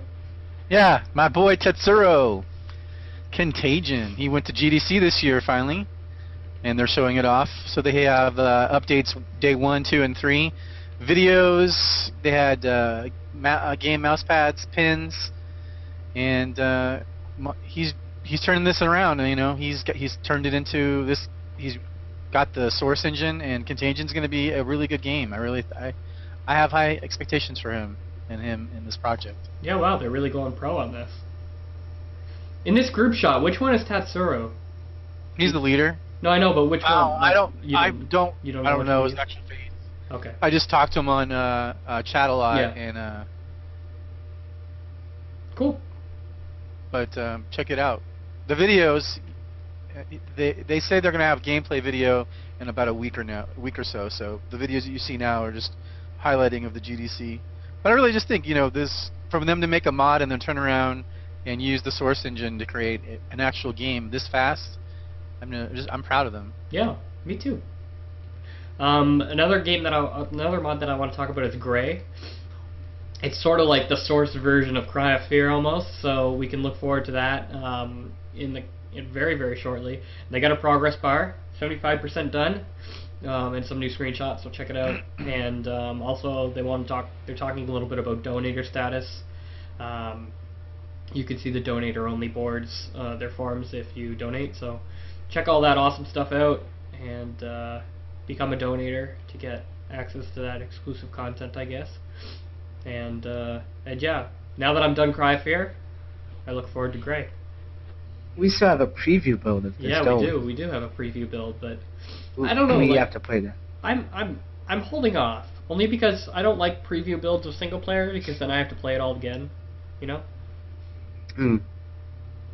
[SPEAKER 2] Yeah, my boy Tetsuro, Contagion. He went to GDC this year finally, and they're showing it off. So they have updates day 1, 2, and 3, videos. They had game mouse pads, pins, and he's turning this around. You know, he's turned it into this. He's got the Source engine, and Contagion's going to be a really good game. I have high expectations for him in this project.
[SPEAKER 1] Yeah, wow, they're really going pro on this. In this group shot, which one is Tatsuro?
[SPEAKER 2] He's the leader.
[SPEAKER 1] No, I know, but which one?
[SPEAKER 2] I don't know his
[SPEAKER 1] one?
[SPEAKER 2] actual fate.
[SPEAKER 1] Okay.
[SPEAKER 2] I just talked to him on chat a lot,
[SPEAKER 1] Yeah.
[SPEAKER 2] and
[SPEAKER 1] Cool.
[SPEAKER 2] but check it out. The videos, they say they're going to have gameplay video in about a week or so. So the videos that you see now are just highlighting of the GDC. But I really just think, this from them to make a mod and then turn around and use the Source engine to create an actual game this fast. I'm proud of them.
[SPEAKER 1] Yeah, me too. Another mod that I want to talk about is Gray. It's sort of like the Source version of Cry of Fear almost, so we can look forward to that in very, very shortly. They got a progress bar, 75% done, and some new screenshots, so check it out. And also, they're talking a little bit about donator status. You can see the donator-only boards, their forums, if you donate. So check all that awesome stuff out and become a donator to get access to that exclusive content, I guess. And yeah, now that I'm done Cry of Fear, I look forward to Gray.
[SPEAKER 3] We still have a preview build of this.
[SPEAKER 1] Yeah, we do. We do have a preview build, but I don't know.
[SPEAKER 3] We have to play that.
[SPEAKER 1] I'm holding off only because I don't like preview builds of single player because then I have to play it all again.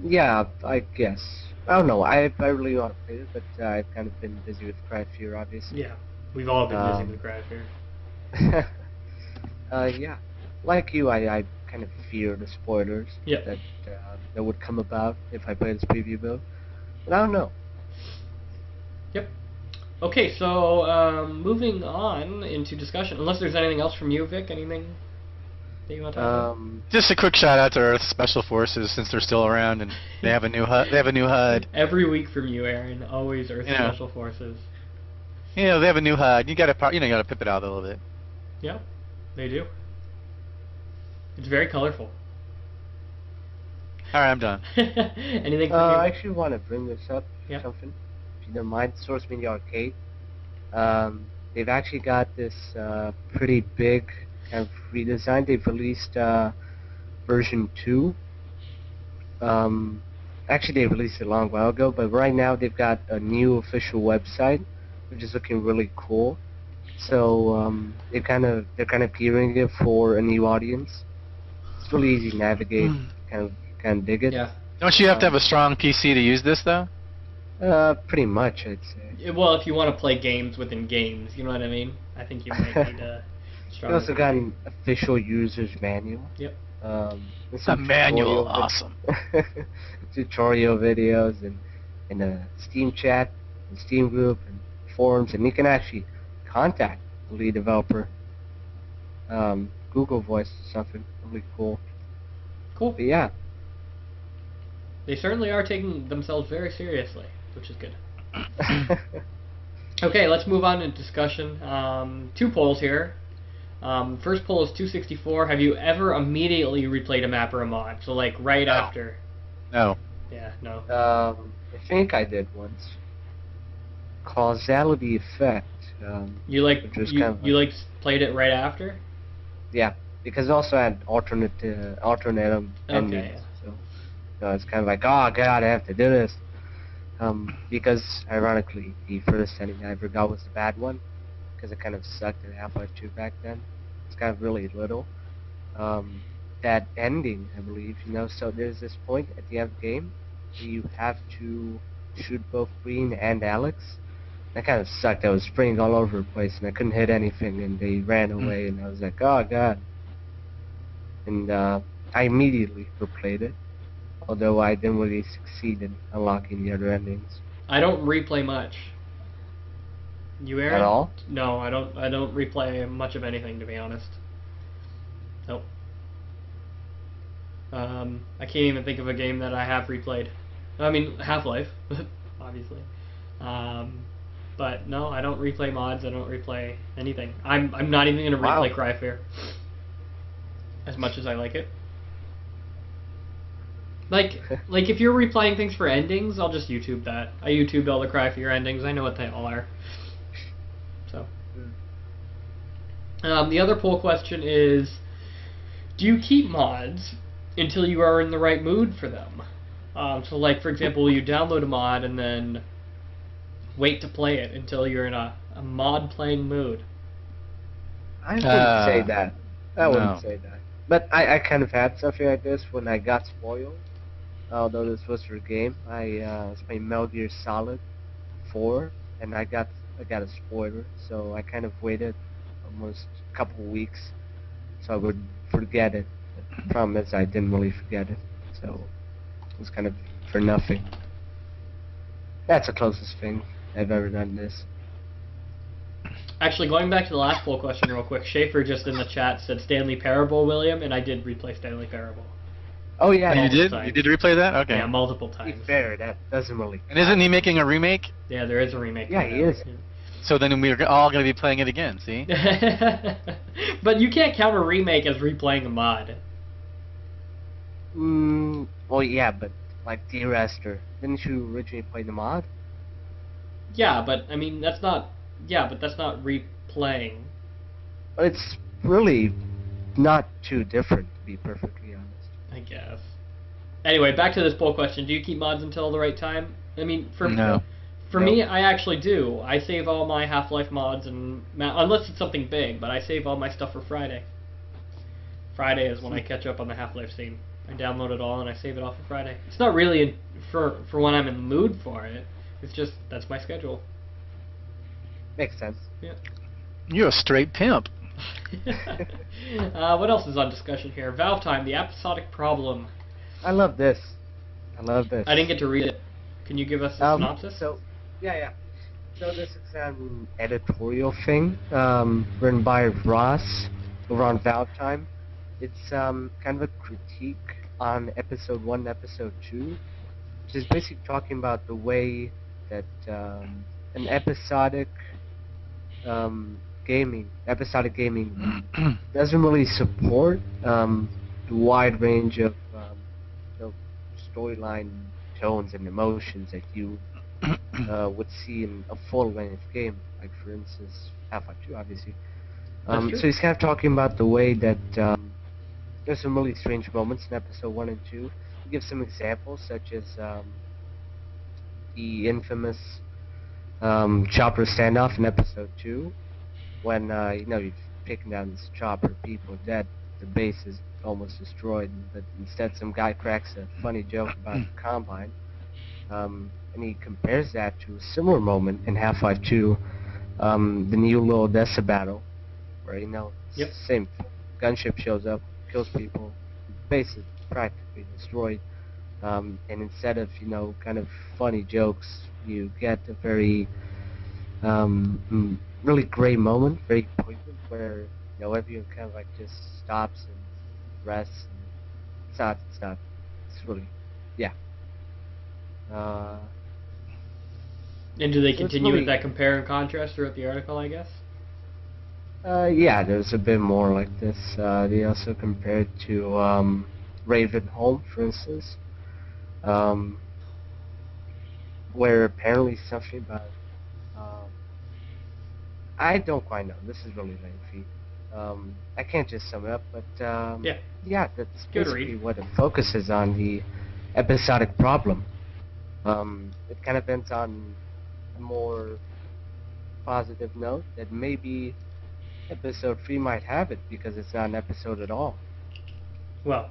[SPEAKER 3] Yeah, I guess. I don't know. I really want to play it, but I've kind of been busy with Cry of Fear, obviously.
[SPEAKER 1] Yeah, we've all been busy with Cry of Fear.
[SPEAKER 3] Yeah. Like you, I kind of fear the spoilers
[SPEAKER 1] that
[SPEAKER 3] would come about if I play this preview build. But I don't know.
[SPEAKER 1] Yep. Okay, so moving on into discussion. Unless there's anything else from you, Vic, anything that you want to talk about?
[SPEAKER 2] Just a quick shout out to Earth Special Forces since they're still around and they have a new HUD. They have a new HUD.
[SPEAKER 1] Every week from you, Aaron. Always Earth Special Forces.
[SPEAKER 2] They have a new HUD. You gotta pip it out a little bit.
[SPEAKER 1] Yeah, they do. It's very colorful.
[SPEAKER 2] All right, I'm done.
[SPEAKER 1] Anything from you?
[SPEAKER 3] I actually want to bring this up.
[SPEAKER 1] Yeah.
[SPEAKER 3] Something. If you don't mind, Source Media Arcade. They've actually got this pretty big kind of redesign. They've released version 2. Actually, they released it a long while ago, but right now they've got a new official website, which is looking really cool. So they're kind of gearing it for a new audience. It's really easy to navigate. Kind of dig it.
[SPEAKER 1] Yeah.
[SPEAKER 2] Don't you have to have a strong PC to use this though?
[SPEAKER 3] Pretty much, I'd say.
[SPEAKER 1] Well, if you want to play games within games, you know what I mean? I think you might need a strong.
[SPEAKER 3] They also got an official user's manual.
[SPEAKER 1] Yep.
[SPEAKER 2] A manual, awesome.
[SPEAKER 3] Tutorial videos and a Steam chat, and Steam group, and forums, and you can actually contact the lead developer. Google Voice is something really cool.
[SPEAKER 1] Cool.
[SPEAKER 3] But yeah.
[SPEAKER 1] They certainly are taking themselves very seriously, which is good. Okay, let's move on to discussion. 2 polls here. First poll is 264. Have you ever immediately replayed a map or a mod? So like right after?
[SPEAKER 2] No.
[SPEAKER 1] Yeah, no.
[SPEAKER 3] I think I did once. Causality Effect.
[SPEAKER 1] You played it right after?
[SPEAKER 3] Yeah, because it also had alternate endings.
[SPEAKER 1] Okay.
[SPEAKER 3] So it's kind of like, oh god, I have to do this. Because ironically, the first ending I ever got was the bad one, because it kind of sucked at Half-Life 2 back then. It's kind of really little. That ending, I believe, so there's this point at the end of the game where you have to shoot both Green and Alex. That kind of sucked. I was sprinting all over the place and I couldn't hit anything, and they ran away, and I was like, oh god. And I immediately replayed it, although I didn't really succeed in unlocking the other endings.
[SPEAKER 1] I don't replay much. You, Aaron?
[SPEAKER 3] At all?
[SPEAKER 1] No, I don't replay much of anything, to be honest. Nope. I can't even think of a game that I have replayed. I mean, Half-Life, obviously. But no, I don't replay mods. I don't replay anything. I'm not even gonna replay Cry of Fear. As much as I like it. Like if you're replaying things for endings, I'll just YouTube that. I YouTubed all the Cry of Fear endings. I know what they all are. So. The other poll question is, do you keep mods until you are in the right mood for them? So like, for example, you download a mod and then wait to play it until you're in a mod playing mood.
[SPEAKER 3] I wouldn't say that. I wouldn't say that. But I kind of had something like this when I got spoiled. although this was for a game. I was playing Metal Gear Solid 4, and I got a spoiler, so I kind of waited almost a couple weeks so I would forget it. The problem is I didn't really forget it, so it was kind of for nothing. That's the closest thing I've ever done this.
[SPEAKER 1] Actually, going back to the last poll question real quick, Schaefer just in the chat said Stanley Parable, William, and I did replay Stanley Parable.
[SPEAKER 3] Oh yeah,
[SPEAKER 2] Oh, you did?
[SPEAKER 1] times.
[SPEAKER 2] You did replay that? Okay.
[SPEAKER 1] Yeah, multiple
[SPEAKER 3] to be
[SPEAKER 1] times.
[SPEAKER 3] fair, that doesn't really.
[SPEAKER 2] And isn't he making a remake?
[SPEAKER 1] Yeah, there is a remake.
[SPEAKER 3] Yeah, he is.
[SPEAKER 2] So then we're all going to be playing it again, see?
[SPEAKER 1] But you can't count a remake as replaying a mod.
[SPEAKER 3] Well, yeah, but like Dear Esther, didn't you originally play the mod?
[SPEAKER 1] Yeah, but I mean that's not. Yeah, but that's not replaying.
[SPEAKER 3] But it's really not too different, to be perfectly honest.
[SPEAKER 1] I guess. Anyway, back to this poll question: do you keep mods until the right time? I mean, for
[SPEAKER 2] No.
[SPEAKER 1] For me, I actually do. I save all my Half-Life mods and unless it's something big, but I save all my stuff for Friday. Friday is when I catch up on the Half-Life scene. I download it all and I save it all for Friday. It's not really for when I'm in the mood for it. It's just that's my schedule.
[SPEAKER 3] Makes sense.
[SPEAKER 1] Yeah.
[SPEAKER 2] You're a straight pimp.
[SPEAKER 1] What else is on discussion here? Valve Time, the episodic problem.
[SPEAKER 3] I love this. I love this.
[SPEAKER 1] I didn't get to read it. Can you give us a synopsis?
[SPEAKER 3] So this is an editorial thing written by Ross over on Valve Time. It's kind of a critique on Episode 1 and Episode 2, which is basically talking about the way that an episodic gaming doesn't really support the wide range of storyline tones and emotions that you would see in a full-length game, like for instance Half-Life 2, obviously. So he's kind of talking about the way that there's some really strange moments in Episode 1 and 2. He gives some examples, such as the infamous chopper standoff in Episode 2, when you're picking down this chopper, people are dead, the base is almost destroyed, but instead some guy cracks a funny joke about the Combine, and he compares that to a similar moment in Half-Life 2, the new little Odessa battle, where same gunship shows up, kills people, base is practically destroyed, and instead of kind of funny jokes, you get a very really great moment, very poignant, where everyone kind of like just stops and rests. And it's really, yeah.
[SPEAKER 1] And do they
[SPEAKER 3] so
[SPEAKER 1] continue
[SPEAKER 3] really,
[SPEAKER 1] with that compare and contrast throughout the article, I guess?
[SPEAKER 3] Yeah, there's a bit more like this. They also compared to Ravenholm, for instance, where apparently something about I don't quite know. This is really lengthy. I can't just sum it up, but yeah, that's basically what it focuses on, the episodic problem. It kind of ends on a more positive note that maybe Episode 3 might have it because it's not an episode at all.
[SPEAKER 1] Well,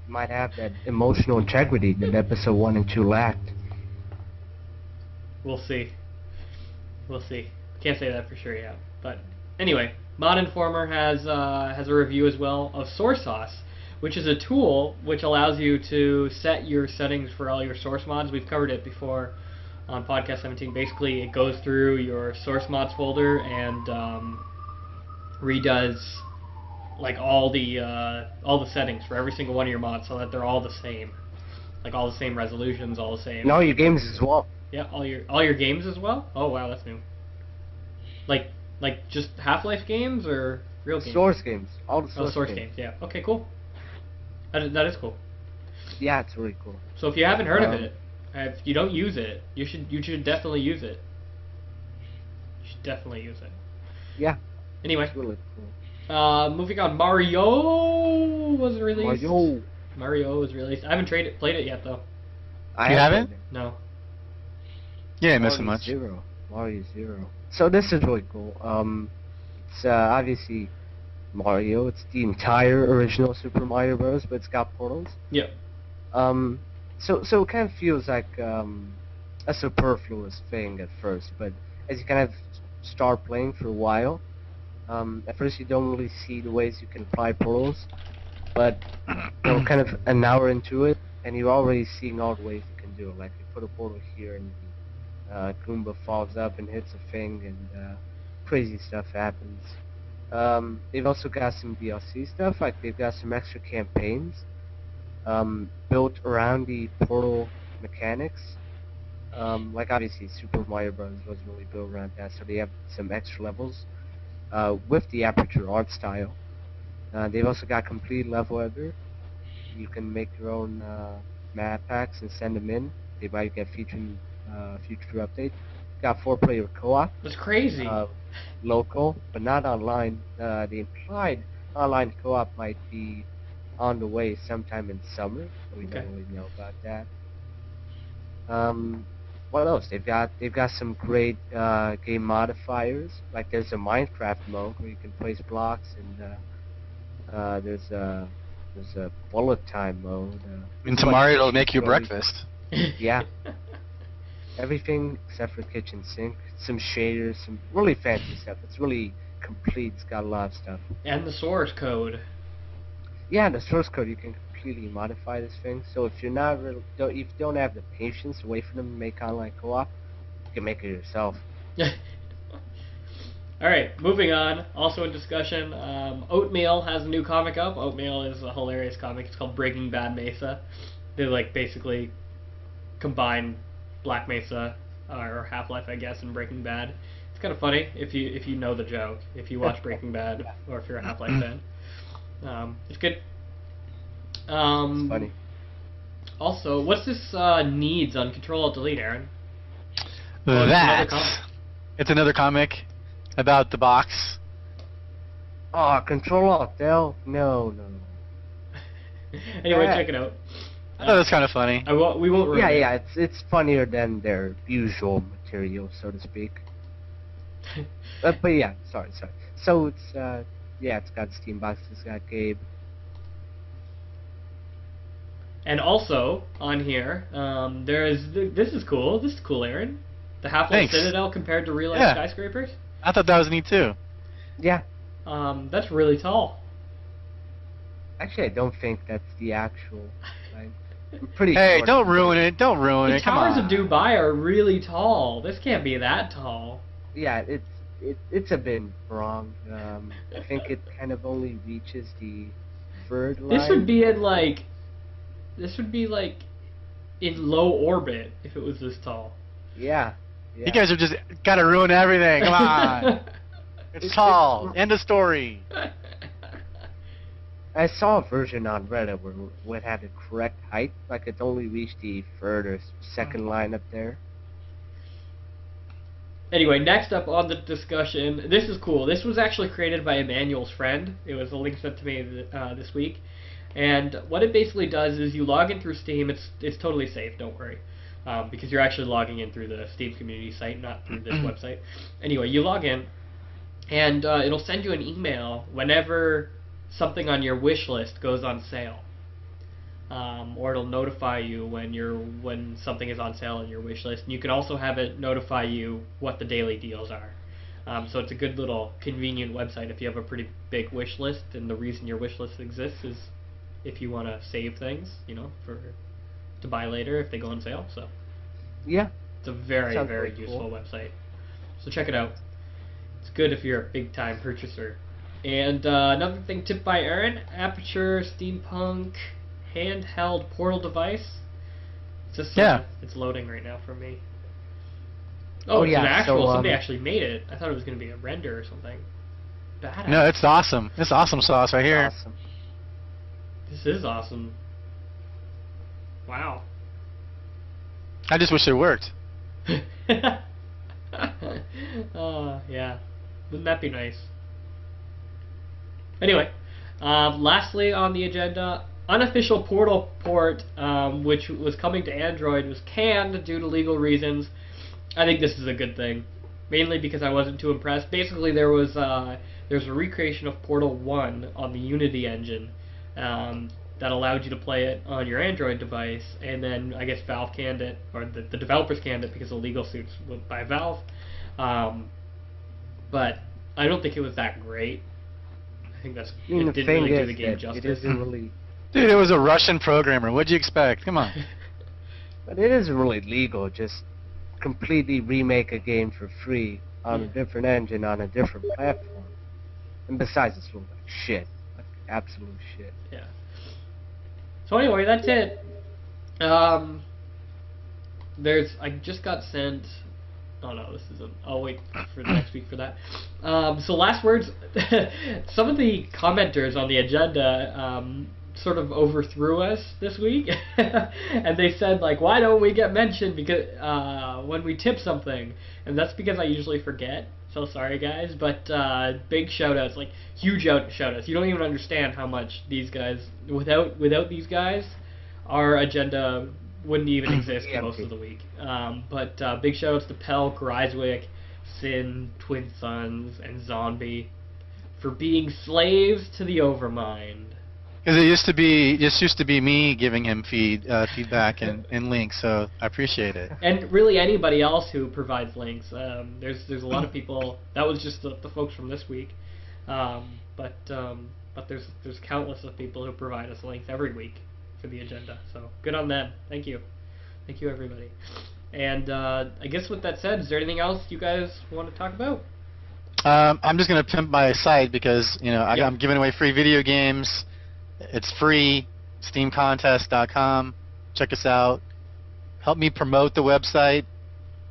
[SPEAKER 3] it might have that emotional integrity that Episode 1 and 2 lacked.
[SPEAKER 1] We'll see. We'll see. Can't say that for sure yet. But anyway, Mod Informer has a review as well of Source Sauce, which is a tool which allows you to set your settings for all your source mods. We've covered it before on Podcast 17. Basically, it goes through your source mods folder and redoes like all the settings for every single one of your mods so that they're all the same, like all the same resolutions, all the same.
[SPEAKER 3] And all your games as well.
[SPEAKER 1] Yeah, all your games as well. Oh wow, that's new. Like just Half-Life games or real games?
[SPEAKER 3] Source games. All the source
[SPEAKER 1] games. Yeah. Okay, cool. That is cool.
[SPEAKER 3] Yeah, it's really cool.
[SPEAKER 1] So if you haven't heard of it, if you don't use it, you should definitely use it. You should definitely use it.
[SPEAKER 3] Yeah.
[SPEAKER 1] Anyway.
[SPEAKER 3] It's really cool.
[SPEAKER 1] Moving on, Mario was released.
[SPEAKER 3] Mario
[SPEAKER 1] was released. I haven't played it yet though.
[SPEAKER 2] You haven't?
[SPEAKER 1] No.
[SPEAKER 2] Yeah, missing much.
[SPEAKER 3] Mario 0. So this is really cool. It's obviously Mario. It's the entire original Super Mario Bros., but it's got portals.
[SPEAKER 1] Yep.
[SPEAKER 3] So it kind of feels like a superfluous thing at first, but as you kind of start playing for a while, at first you don't really see the ways you can apply portals, but kind of an hour into it, and you're already seeing all the ways you can do it. Like you put a portal here, and Goomba falls up and hits a thing, and crazy stuff happens. They've also got some DLC stuff, like they've got some extra campaigns built around the portal mechanics. Like obviously Super Mario Bros. Was really built around that, so they have some extra levels with the Aperture art style. They've also got complete level editor. You can make your own map packs and send them in. They might get featured future updates. Got 4-player co-op.
[SPEAKER 1] That's crazy.
[SPEAKER 3] Local, but not online. The implied online co-op might be on the way sometime in summer. We don't really know about that. What else? They've got some great game modifiers. Like there's a Minecraft mode where you can place blocks, and there's a bullet time mode.
[SPEAKER 2] And tomorrow it'll make you breakfast.
[SPEAKER 3] Yeah. Everything except for kitchen sink. Some shaders, some really fancy stuff. It's really complete. It's got a lot of stuff.
[SPEAKER 1] And the source code.
[SPEAKER 3] Yeah, the source code, you can completely modify this thing. So if you're not if you don't have the patience to wait for them to make online co-op, you can make it yourself.
[SPEAKER 1] Alright, moving on. Also in discussion, Oatmeal has a new comic up. Oatmeal is a hilarious comic. It's called Breaking Bad Mesa. They like basically combine Black Mesa or Half-Life, I guess, and Breaking Bad. It's kind of funny if you know the joke. If you watch Breaking Bad or if you're a Half-Life fan. It's good.
[SPEAKER 3] It's funny.
[SPEAKER 1] Also, what's this needs on Control-Alt-Delete, Aaron?
[SPEAKER 2] It's another comic about the box.
[SPEAKER 3] Oh, Control-Alt-Del? No.
[SPEAKER 1] Anyway, check it out.
[SPEAKER 2] I thought it was kind of funny.
[SPEAKER 1] We won't ruin it.
[SPEAKER 3] Yeah, it's funnier than their usual material, so to speak. But yeah, sorry. So it's it's got Steambox, it's got Gabe.
[SPEAKER 1] And also on here, this is cool. This is cool, Aaron. The Half-Life Citadel compared to real-life skyscrapers.
[SPEAKER 2] I thought that was neat too.
[SPEAKER 3] Yeah.
[SPEAKER 1] That's really tall.
[SPEAKER 3] Actually, I don't think that's the actual. I'm pretty
[SPEAKER 2] Hey,
[SPEAKER 3] sure
[SPEAKER 2] don't ruin it. Don't ruin it. Come on.
[SPEAKER 1] The towers of Dubai are really tall. This can't be that tall.
[SPEAKER 3] Yeah, it's a bit wrong. I think it kind of only reaches the third line.
[SPEAKER 1] This would be in low orbit if it was this tall.
[SPEAKER 3] Yeah.
[SPEAKER 2] You guys have just got to ruin everything. Come on. It's tall. End of story.
[SPEAKER 3] I saw a version on Reddit where it had the correct height, like it only reached the third or second line up there.
[SPEAKER 1] Anyway, next up on the discussion, this is cool. This was actually created by Emmanuel's friend. It was a link sent to me this week. And what it basically does is you log in through Steam. It's totally safe, don't worry. Because you're actually logging in through the Steam community site, not through this website. Anyway, you log in, and it'll send you an email whenever something on your wish list goes on sale. Or it'll notify you when something is on sale on your wish list. And you can also have it notify you what the daily deals are. So it's a good little convenient website if you have a pretty big wish list, and the reason your wish list exists is if you want to save things, to buy later if they go on sale. So
[SPEAKER 3] yeah,
[SPEAKER 1] it's a very useful website. So check it out. It's good if you're a big time purchaser. And another thing tipped by Aaron, Aperture Steampunk handheld portal device. It's loading right now for me. Oh, it's an actual. Somebody actually made it. I thought it was going to be a render or something. Badass.
[SPEAKER 2] No, it's awesome. It's awesome sauce right here.
[SPEAKER 3] Awesome.
[SPEAKER 1] This is awesome. Wow.
[SPEAKER 2] I just wish it worked.
[SPEAKER 1] Yeah. Wouldn't that be nice? Anyway, lastly on the agenda, unofficial Portal port, which was coming to Android, was canned due to legal reasons. I think this is a good thing, mainly because I wasn't too impressed. Basically, there's a recreation of Portal 1 on the Unity engine that allowed you to play it on your Android device, and then I guess Valve canned it, or the developers canned it because of legal suits by Valve. But I don't think it was that great. I think it didn't really do the game justice.
[SPEAKER 3] It isn't really.
[SPEAKER 2] Dude, it was a Russian programmer. What'd you expect? Come on.
[SPEAKER 3] But it isn't really legal. Just completely remake a game for free on a different engine on a different platform. And besides, it's like shit, like absolute shit.
[SPEAKER 1] Yeah. So anyway, that's it. I just got sent. Oh no, this isn't. I'll wait for next week for that. So last words. Some of the commenters on the agenda sort of overthrew us this week, and they said like, "Why don't we get mentioned because when we tip something?" And that's because I usually forget. So sorry guys, but big shout outs, like huge shout outs. You don't even understand how much these guys. Without these guys, our agenda wouldn't even exist most of the week. But big shout outs to Pell, Griswick, Sin, Twin Sons, and Zombie for being slaves to the Overmind.
[SPEAKER 2] Because it used to be me giving him feedback and links, so I appreciate it.
[SPEAKER 1] And really anybody else who provides links. There's a lot of people. That was just the folks from this week, but there's countless of people who provide us links every week for the agenda. So good on them. Thank you everybody. And I guess with that said, is there anything else you guys want to talk about?
[SPEAKER 2] I'm just gonna pimp my site because I'm giving away free video games. It's free, steamcontest.com. Check us out. Help me promote the website.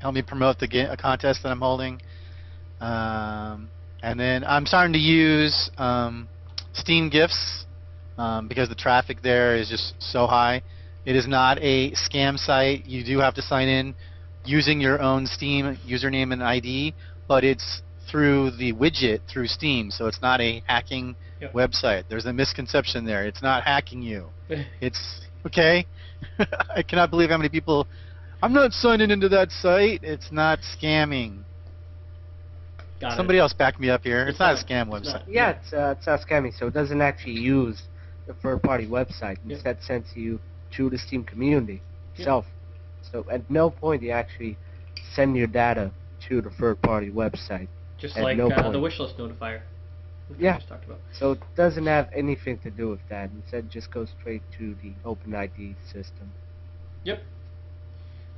[SPEAKER 2] Help me promote a contest that I'm holding. And then I'm starting to use Steam Gifts because the traffic there is just so high. It is not a scam site. You do have to sign in using your own Steam username and ID, but it's through the widget through Steam, so it's not a hacking website. There's a misconception there. It's not hacking you. It's okay. I cannot believe how many people. I'm not signing into that site. It's not scamming. Somebody else back me up here. It's not a scam website.
[SPEAKER 3] Yeah, it's not scamming. So it doesn't actually use the third-party website. Instead, sends you to the Steam community itself. So at no point do you actually send your data to the third-party website.
[SPEAKER 1] Just like the wishlist notifier.
[SPEAKER 3] Yeah.
[SPEAKER 1] Just talked about.
[SPEAKER 3] So it doesn't have anything to do with that. Instead, it just goes straight to the OpenID system.
[SPEAKER 1] Yep.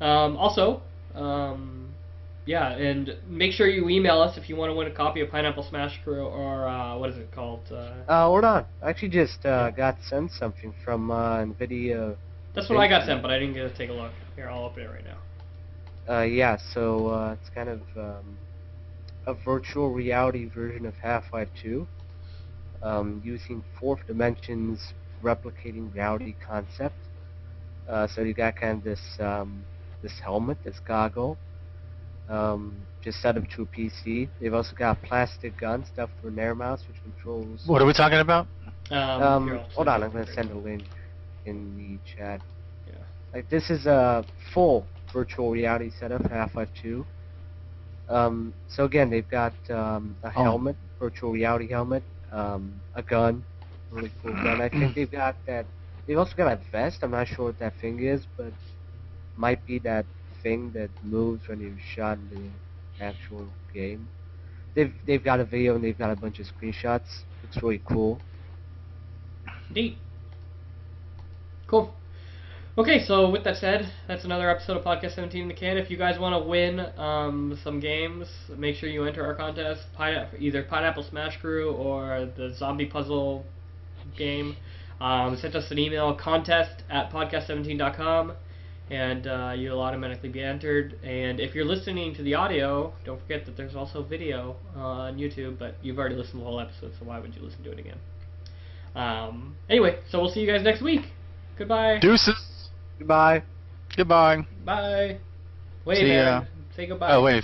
[SPEAKER 1] Also, and make sure you email us if you want to win a copy of Pineapple Smash Crew or what is it called?
[SPEAKER 3] Hold on. I actually just got sent something from NVIDIA.
[SPEAKER 1] That's what I got sent, but I didn't get to take a look. Here, I'll open it right now.
[SPEAKER 3] So it's kind of a virtual reality version of Half-Life 2, using fourth dimensions replicating reality concept. So you got kind of this helmet, this goggle, just set up to a PC. They've also got a plastic gun stuffed for an air mouse, which controls.
[SPEAKER 2] What are we talking about?
[SPEAKER 3] Hold on, I'm going to send a link in the chat. Yeah. Like this is a full virtual reality setup, Half-Life 2. So again, they've got a helmet, virtual reality helmet, a gun, really cool gun. I think they've got that. They've also got a vest. I'm not sure what that thing is, but might be that thing that moves when you're shot in the actual game. They've got a video and they've got a bunch of screenshots. It's really cool.
[SPEAKER 1] Neat. Cool. Okay, so with that said, that's another episode of Podcast 17 in the can. If you guys want to win some games, make sure you enter our contest, either Pineapple Smash Crew or the Zombie Puzzle game. Send us an email, contest@podcast17.com, and you'll automatically be entered. And if you're listening to the audio, don't forget that there's also video on YouTube, but you've already listened to the whole episode, so why would you listen to it again? Anyway, so we'll see you guys next week. Goodbye.
[SPEAKER 2] Deuces.
[SPEAKER 3] Goodbye.
[SPEAKER 2] Goodbye.
[SPEAKER 1] Bye. Wait,
[SPEAKER 2] see
[SPEAKER 1] man. Say goodbye.
[SPEAKER 2] Oh, wait.